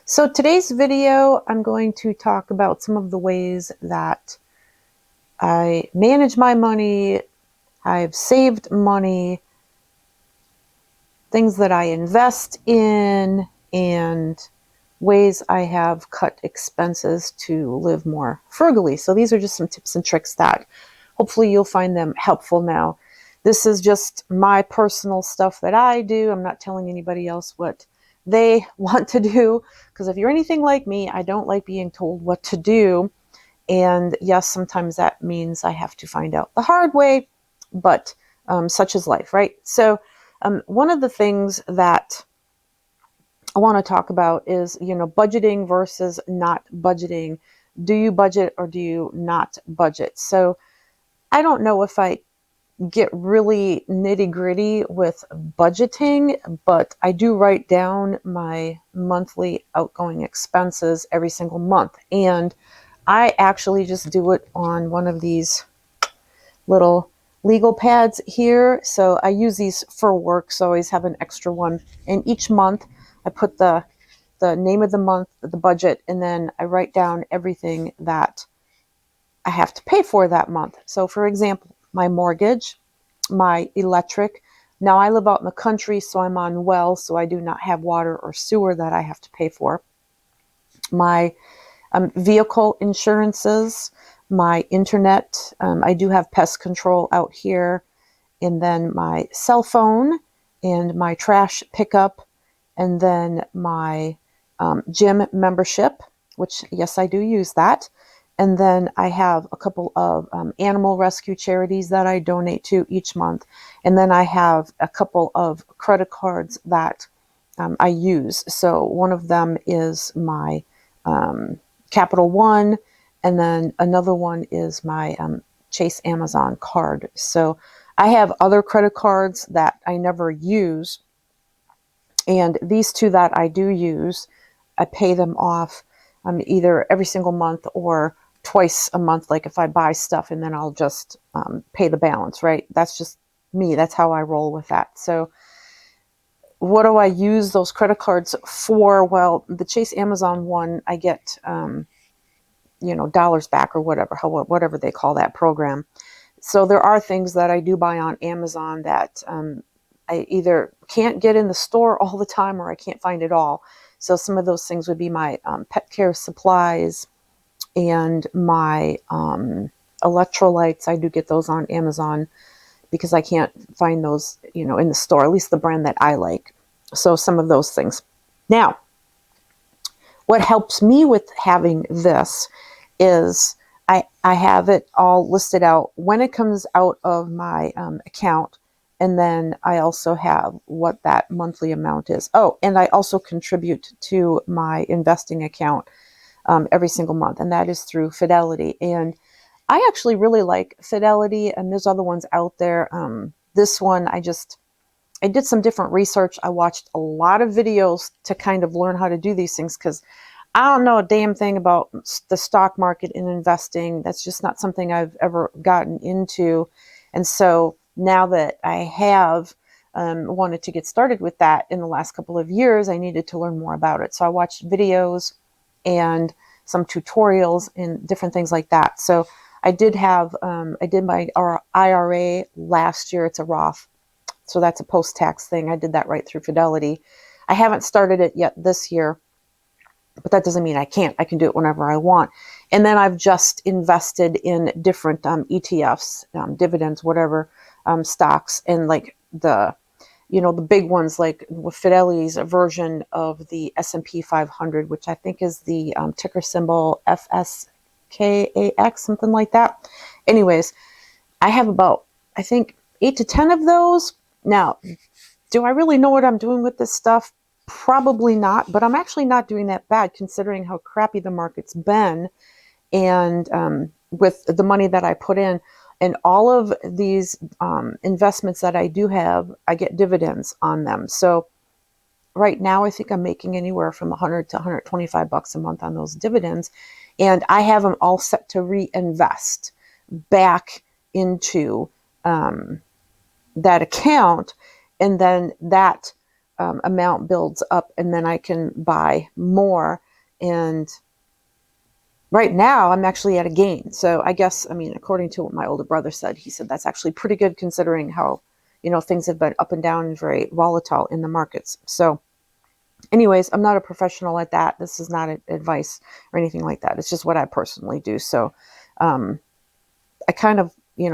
So today's video, I'm going to talk about some of the ways that I manage my money, I've saved money, things that I invest in, and ways I have cut expenses to live more frugally. So these are just some tips and tricks that hopefully you'll find them helpful now. This is just my personal stuff that I do. I'm not telling anybody else what they want to do, because if you're anything like me, I don't like being told what to do. And yes, sometimes that means I have to find out the hard way, but such is life, right? So one of the things that I want to talk about is, budgeting versus not budgeting. Do you budget or do you not budget? So I don't know if I get really nitty gritty with budgeting, but I do write down my monthly outgoing expenses every single month. And I actually just do it on one of these little legal pads here. So I use these for work, so I always have an extra one. And each month I put the name of the month, the budget, and then I write down everything that I have to pay for that month. So for example, my mortgage, my electric. Now I live out in the country, so I'm on wells, so I do not have water or sewer that I have to pay for. My vehicle insurances, my internet. I do have pest control out here, and then my cell phone and my trash pickup, and then my gym membership, which yes, I do use that. And then I have a couple of animal rescue charities that I donate to each month. And then I have a couple of credit cards that I use. So one of them is my Capital One, and then another one is my Chase Amazon card. So I have other credit cards that I never use, and these two that I do use, I pay them off either every single month or twice a month. Like if I buy stuff, and then I'll just pay the balance, right? That's just me. That's how I roll with that. So what do I use those credit cards for? Well, the Chase Amazon one, I get dollars back or whatever they call that program. So there are things that I do buy on Amazon that I either can't get in the store all the time, or I can't find it all. So some of those things would be my pet care supplies and my electrolytes. I do get those on Amazon because I can't find those, in the store, at least the brand that I like. So some of those things. Now, what helps me with having this is I have it all listed out when it comes out of my account. And then I also have what that monthly amount is. Oh, and I also contribute to my investing account every single month. And that is through Fidelity. And I actually really like Fidelity, and there's other ones out there. This one, I did some different research. I watched a lot of videos to kind of learn how to do these things, because I don't know a damn thing about the stock market and investing. That's just not something I've ever gotten into. And so now that I have wanted to get started with that in the last couple of years, I needed to learn more about it. So I watched videos and some tutorials and different things like that. So I did my IRA last year. It's a Roth. So that's a post-tax thing. I did that right through Fidelity. I haven't started it yet this year, but that doesn't mean I can't. I can do it whenever I want. And then I've just invested in different ETFs, dividends, whatever, stocks, and like the big ones, like with Fidelity's version of the S&P 500, which I think is the ticker symbol FSKAX, something like that. Anyways, I have about, I think, 8 to 10 of those. Now, do I really know what I'm doing with this stuff? Probably not, but I'm actually not doing that bad considering how crappy the market's been, and with the money that I put in. And all of these investments that I do have, I get dividends on them. So right now, I think I'm making anywhere from 100 to 125 bucks a month on those dividends. And I have them all set to reinvest back into that account. And then that amount builds up, and then I can buy more. And right now I'm actually at a gain. So I guess, I mean, according to what my older brother said, he said that's actually pretty good considering how, things have been up and down and very volatile in the markets. So anyways, I'm not a professional at that. This is not advice or anything like that. It's just what I personally do. So I kind of,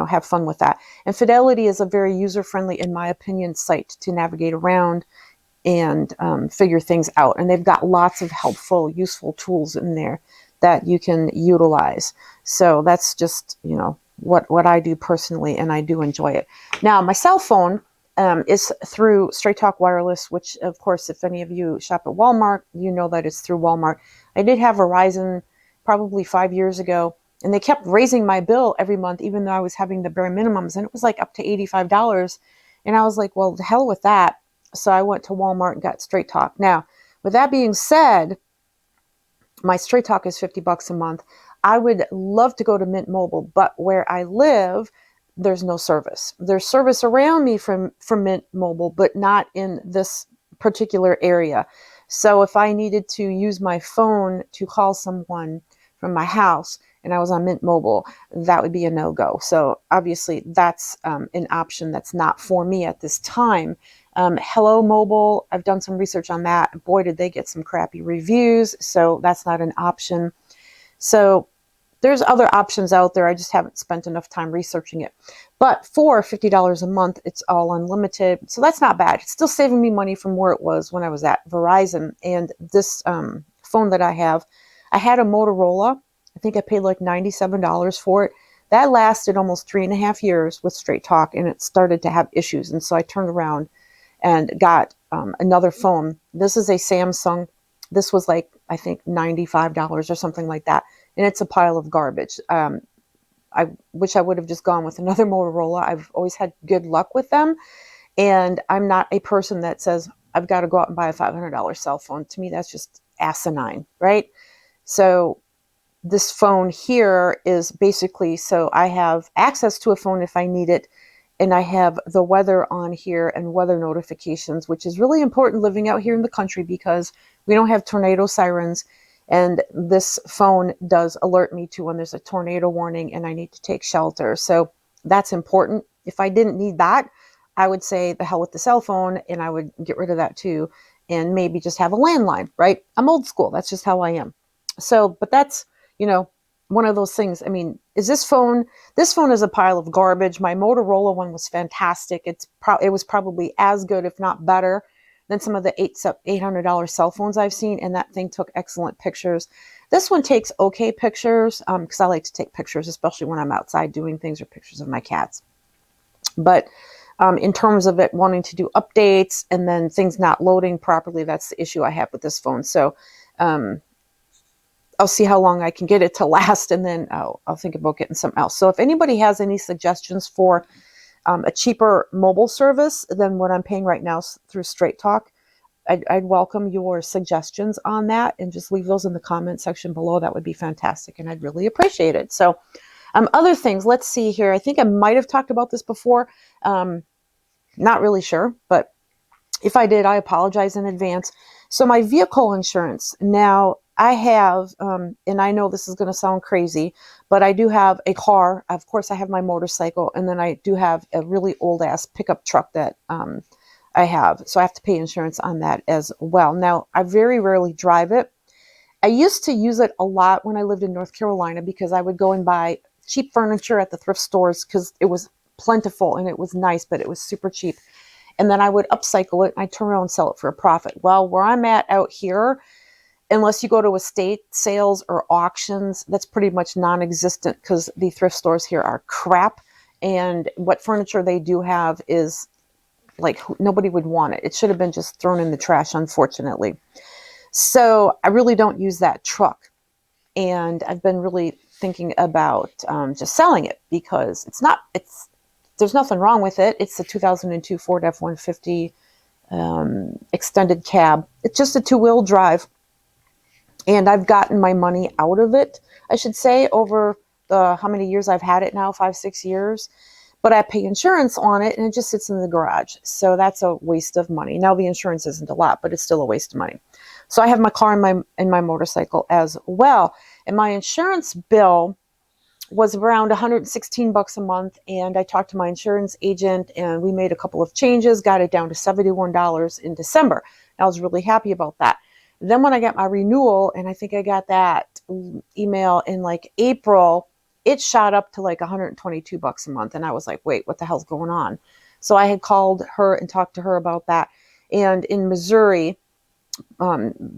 have fun with that. And Fidelity is a very user-friendly, in my opinion, site to navigate around and figure things out. And they've got lots of helpful, useful tools in there that you can utilize. So that's just, what I do personally, and I do enjoy it. Now, my cell phone is through Straight Talk Wireless, which, of course, if any of you shop at Walmart, you know that it's through Walmart. I did have Verizon probably 5 years ago, and they kept raising my bill every month, even though I was having the bare minimums, and it was like up to $85. And I was like, well, the hell with that. So I went to Walmart and got Straight Talk. Now, with that being said, my Straight Talk is $50 a month. I would love to go to Mint Mobile, but where I live, there's no service. There's service around me from Mint Mobile, but not in this particular area. So if I needed to use my phone to call someone from my house and I was on Mint Mobile, that would be a no-go. So obviously that's an option that's not for me at this time. Hello Mobile, I've done some research on that. Boy, did they get some crappy reviews. So that's not an option. So there's other options out there. I just haven't spent enough time researching it. But for $50 a month, it's all unlimited. So that's not bad. It's still saving me money from where it was when I was at Verizon. And this phone that I have, I had a Motorola. I think I paid like $97 for it. That lasted almost 3.5 years with Straight Talk, and it started to have issues. And so I turned around and got another phone. This is a Samsung. This was like, I think, $95 or something like that. And it's a pile of garbage. I wish I would have just gone with another Motorola. I've always had good luck with them. And I'm not a person that says, I've got to go out and buy a $500 cell phone. To me, that's just asinine, right? So this phone here is basically, so I have access to a phone if I need it. And I have the weather on here and weather notifications, which is really important living out here in the country because we don't have tornado sirens. And this phone does alert me to when there's a tornado warning and I need to take shelter. So that's important. If I didn't need that, I would say the hell with the cell phone and I would get rid of that too. And maybe just have a landline, right? I'm old school. That's just how I am. So, but that's, one of those things. I mean, this phone is a pile of garbage. My Motorola one was fantastic. It was probably as good, if not better, than some of the $800 cell phones I've seen, and that thing took excellent pictures. This one takes okay pictures because I like to take pictures, especially when I'm outside doing things or pictures of my cats. But in terms of it wanting to do updates and then things not loading properly, that's the issue I have with this phone. So I'll see how long I can get it to last, and then I'll think about getting something else. So if anybody has any suggestions for a cheaper mobile service than what I'm paying right now through Straight Talk, I'd welcome your suggestions on that, and just leave those in the comment section below. That would be fantastic, and I'd really appreciate it. So other things, let's see here. I think I might have talked about this before. Not really sure, but if I did, I apologize in advance. So my vehicle insurance, now I have, and I know this is going to sound crazy, but I do have a car. Of course, I have my motorcycle, and then I do have a really old-ass pickup truck that I have. So I have to pay insurance on that as well. Now, I very rarely drive it. I used to use it a lot when I lived in North Carolina because I would go and buy cheap furniture at the thrift stores because it was plentiful and it was nice, but it was super cheap. And then I would upcycle it and I'd turn around and sell it for a profit. Well, where I'm at out here, unless you go to estate sales or auctions, that's pretty much non-existent because the thrift stores here are crap. And what furniture they do have is like nobody would want it. It should have been just thrown in the trash, unfortunately. So I really don't use that truck. And I've been really thinking about just selling it because there's nothing wrong with it. It's a 2002 Ford F-150 extended cab. It's just a two-wheel drive. And I've gotten my money out of it, I should say, over the how many years I've had it now, 5-6 years. but I pay insurance on it and it just sits in the garage. So that's a waste of money. Now the insurance isn't a lot, but it's still a waste of money. So I have my car and my motorcycle as well. And my insurance bill was around 116 bucks a month, and I talked to my insurance agent and we made a couple of changes, got it down to $71 in December. I was really happy about that. Then when I got my renewal, and I think I got that email in like April, it shot up to like 122 bucks a month, and I was like, wait, what the hell's going on? So I had called her and talked to her about that. And in Missouri,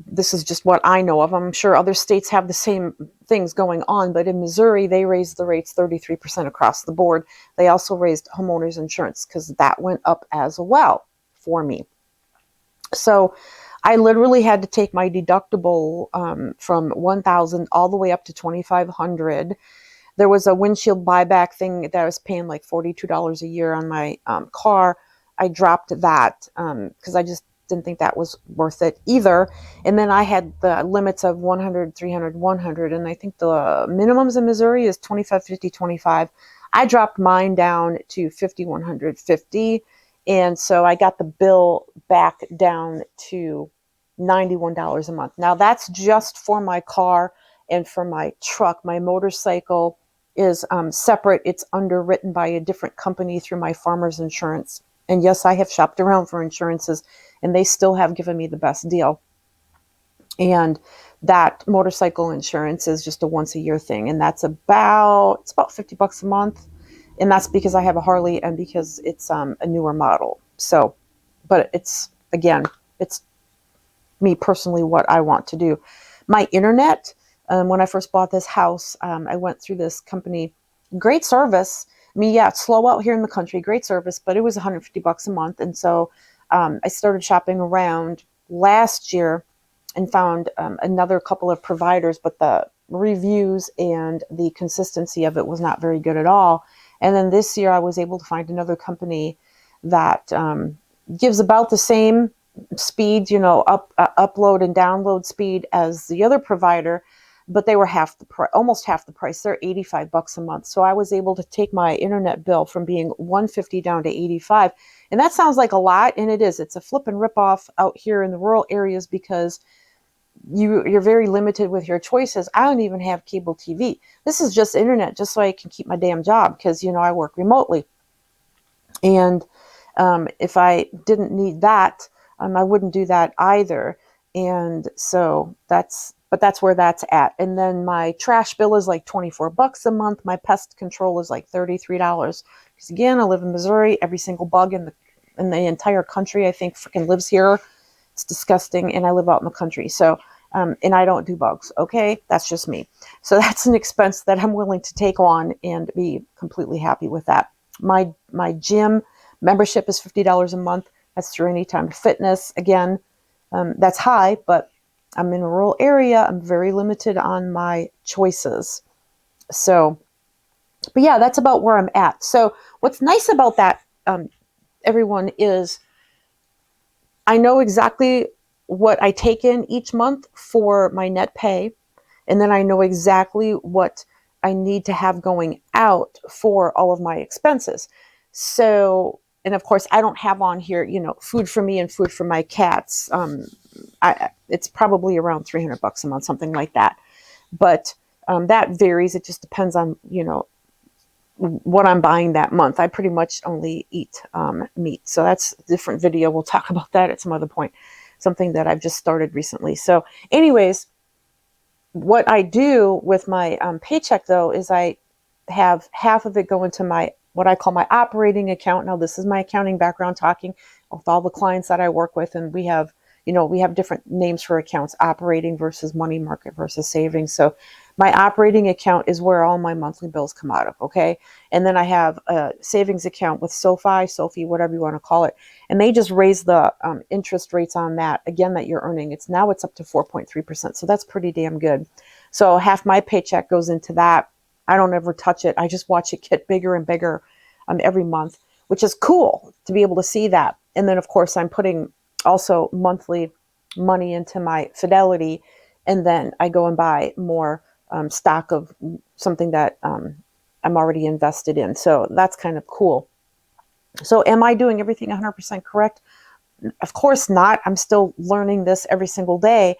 this is just what I know of. I'm sure other states have the same things going on, but in Missouri, they raised the rates 33% across the board. They also raised homeowners insurance because that went up as well for me. So I literally had to take my deductible from 1,000 all the way up to 2,500. There was a windshield buyback thing that I was paying like $42 a year on my car. I dropped that because I just didn't think that was worth it either. And then I had the limits of 100, 300, 100. And I think the minimums in Missouri is 25, 50, 25. I dropped mine down to 50, 100, 50. And so I got the bill back down to $91 a month. Now that's just for my car and for my truck. My motorcycle is separate. It's underwritten by a different company through my farmer's insurance. And yes, I have shopped around for insurances, and they still have given me the best deal. And that motorcycle insurance is just a once a year thing. And that's about 50 bucks a month. And that's because I have a Harley and because it's a newer model. So, but it's me personally what I want to do. My internet, when I first bought this house, I went through this company, great service. I mean, yeah, it's slow out here in the country, great service, but it was 150 bucks a month. And so I started shopping around last year and found another couple of providers, but the reviews and the consistency of it was not very good at all. And then this year I was able to find another company that gives about the same speed, upload and download speed as the other provider, but they were almost half the price. They're 85 bucks a month. So I was able to take my internet bill from being 150 down to 85. And that sounds like a lot, and it is. It's a flip and rip off out here in the rural areas because you're very limited with your choices. I don't even have cable TV. This is just internet, just so I can keep my damn job because, I work remotely. And if I didn't need that, I wouldn't do that either. And so that's where that's at. And then my trash bill is like 24 bucks a month. My pest control is like $33. Because again, I live in Missouri. Every single bug in the entire country, I think, freaking lives here. It's disgusting. And I live out in the country. So, and I don't do bugs. Okay. That's just me. So that's an expense that I'm willing to take on and be completely happy with that. My gym membership is $50 a month. That's through Anytime Fitness. Again, that's high, but I'm in a rural area. I'm very limited on my choices. So, but yeah, that's about where I'm at. So what's nice about that, everyone, is I know exactly what I take in each month for my net pay. And then I know exactly what I need to have going out for all of my expenses. So, and of course, I don't have on here, food for me and food for my cats. It's probably around 300 bucks a month, something like that. But that varies. It just depends on, what I'm buying that month. I pretty much only eat meat. So that's a different video. We'll talk about that at some other point. Something that I've just started recently. So anyways, what I do with my paycheck, though, is I have half of it go into what I call my operating account. Now, this is my accounting background talking with all the clients that I work with. And we have different names for accounts, operating versus money market versus savings. So my operating account is where all my monthly bills come out of. Okay. And then I have a savings account with SoFi, whatever you want to call it. And they just raise the interest rates on that again, that you're earning. It's up to 4.3%. So that's pretty damn good. So half my paycheck goes into that. I don't ever touch it. I just watch it get bigger and bigger every month, which is cool to be able to see that. And then of course I'm putting also monthly money into my Fidelity. And then I go and buy more stock of something that I'm already invested in. So that's kind of cool. So am I doing everything 100% correct? Of course not. I'm still learning this every single day.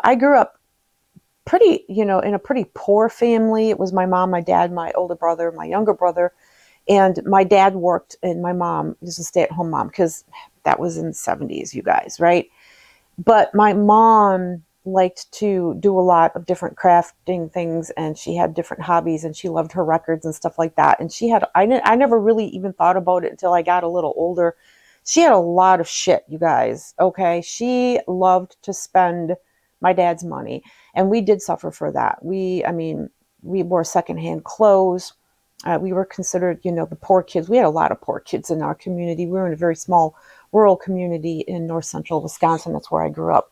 I grew up pretty, in a pretty poor family. It was my mom, my dad, my older brother, my younger brother, and my dad worked, and my mom was a stay-at-home mom because that was in the 70s, you guys, right? But my mom liked to do a lot of different crafting things, and she had different hobbies, and she loved her records and stuff like that. And she had, I never really even thought about it until I got a little older. She had a lot of shit, you guys. Okay. She loved to spend my dad's money, and we did suffer for that. We wore secondhand clothes. We were considered, the poor kids. We had a lot of poor kids in our community. We were in a very small rural community in north central Wisconsin. That's where I grew up.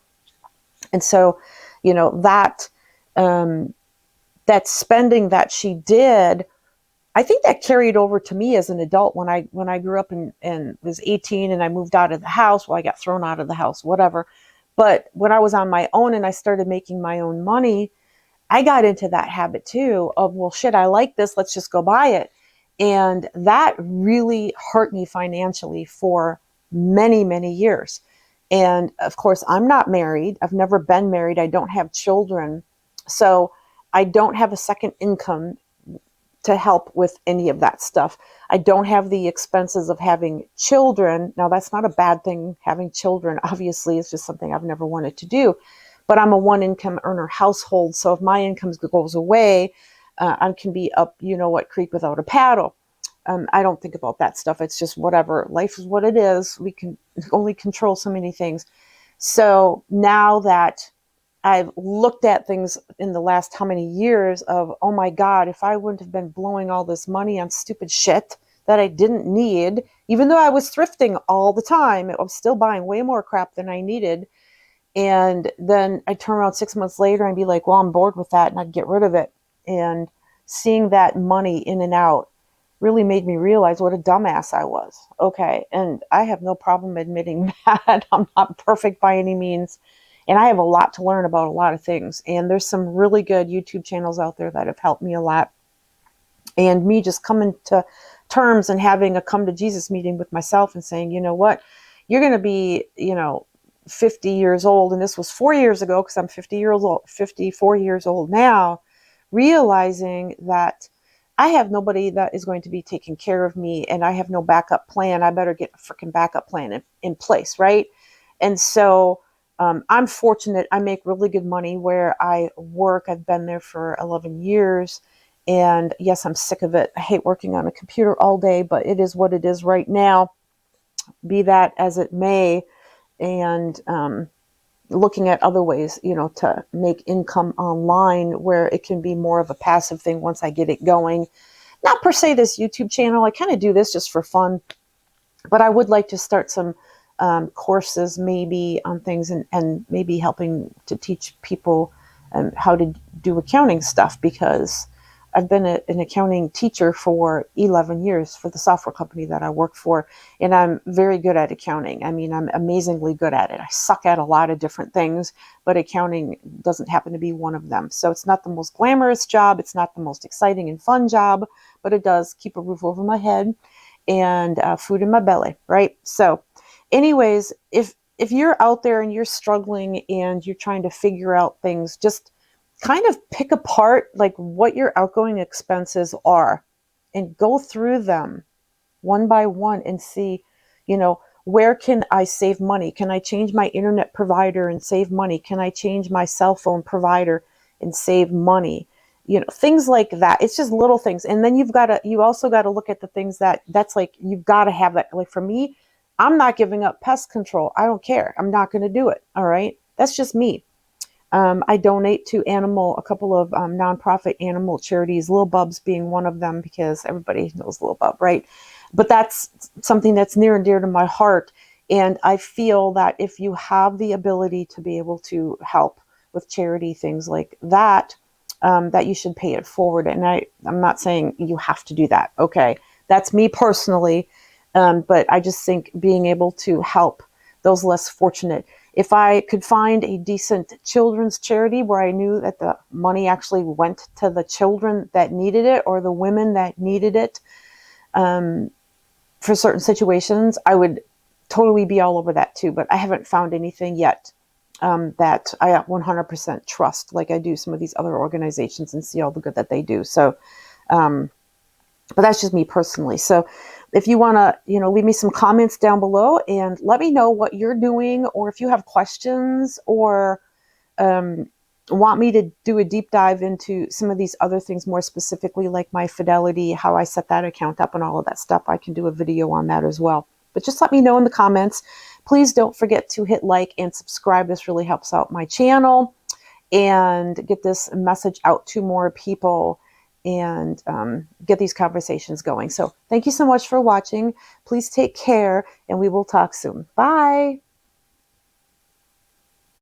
And so, um, that spending that she did, I think that carried over to me as an adult when I grew up and was 18 and I moved out of the house. Well, I got thrown out of the house, whatever. But when I was on my own and I started making my own money, I got into that habit too of, well, shit, I like this. Let's just go buy it. And that really hurt me financially for many, many years. And of course, I'm not married. I've never been married. I don't have children. So I don't have a second income to help with any of that stuff. I don't have the expenses of having children. Now, that's not a bad thing, having children. Obviously, it's just something I've never wanted to do. But I'm a one income earner household. So if my income goes away, I can be up, creek without a paddle. I don't think about that stuff. It's just whatever. Life is what it is. We can only control so many things. So now that I've looked at things in the last how many years of, oh my God, if I wouldn't have been blowing all this money on stupid shit that I didn't need, even though I was thrifting all the time, I was still buying way more crap than I needed. And then I'd turn around 6 months later and be like, well, I'm bored with that, and I'd get rid of it. And seeing that money in and out really made me realize what a dumbass I was. Okay. And I have no problem admitting that. I'm not perfect by any means. And I have a lot to learn about a lot of things. And there's some really good YouTube channels out there that have helped me a lot. And me just coming to terms and having a come to Jesus meeting with myself and saying, you know what, you're going to be, 50 years old. And this was 4 years ago, because I'm 54 years old now, realizing that I have nobody that is going to be taking care of me, and I have no backup plan. I better get a freaking backup plan in place, right? And so I'm fortunate. I make really good money where I work. I've been there for 11 years. And yes, I'm sick of it. I hate working on a computer all day, but it is what it is right now, be that as it may. And looking at other ways, to make income online where it can be more of a passive thing once I get it going. Not per se this YouTube channel. I kind of do this just for fun, but I would like to start some courses maybe on things and maybe helping to teach people how to do accounting stuff, because I've been an accounting teacher for 11 years for the software company that I work for, and I'm very good at accounting. I mean, I'm amazingly good at it. I suck at a lot of different things, but accounting doesn't happen to be one of them. So it's not the most glamorous job. It's not the most exciting and fun job, but it does keep a roof over my head and food in my belly, right? So anyways, if you're out there and you're struggling and you're trying to figure out things, just kind of pick apart like what your outgoing expenses are and go through them one by one and see, where can I save money? Can I change my internet provider and save money? Can I change my cell phone provider and save money? Things like that. It's just little things. And then you also got to look at the things that's like, you've got to have that. Like for me, I'm not giving up pest control. I don't care. I'm not going to do it. All right. That's just me. I donate to a couple of nonprofit animal charities, Little Bubs being one of them, because everybody knows Little Bub, right? But that's something that's near and dear to my heart. And I feel that if you have the ability to be able to help with charity, things like that, that you should pay it forward. And I'm not saying you have to do that. Okay. That's me personally. But I just think being able to help those less fortunate. If I could find a decent children's charity where I knew that the money actually went to the children that needed it or the women that needed it for certain situations, I would totally be all over that too. But I haven't found anything yet that I 100% trust like I do some of these other organizations and see all the good that they do. So, but that's just me personally. So if you want to, leave me some comments down below and let me know what you're doing, or if you have questions or want me to do a deep dive into some of these other things more specifically, like my Fidelity, how I set that account up and all of that stuff, I can do a video on that as well. But just let me know in the comments. Please don't forget to hit like and subscribe. This really helps out my channel and get this message out to more people and get these conversations going. So thank you so much for watching. Please take care and we will talk soon. Bye.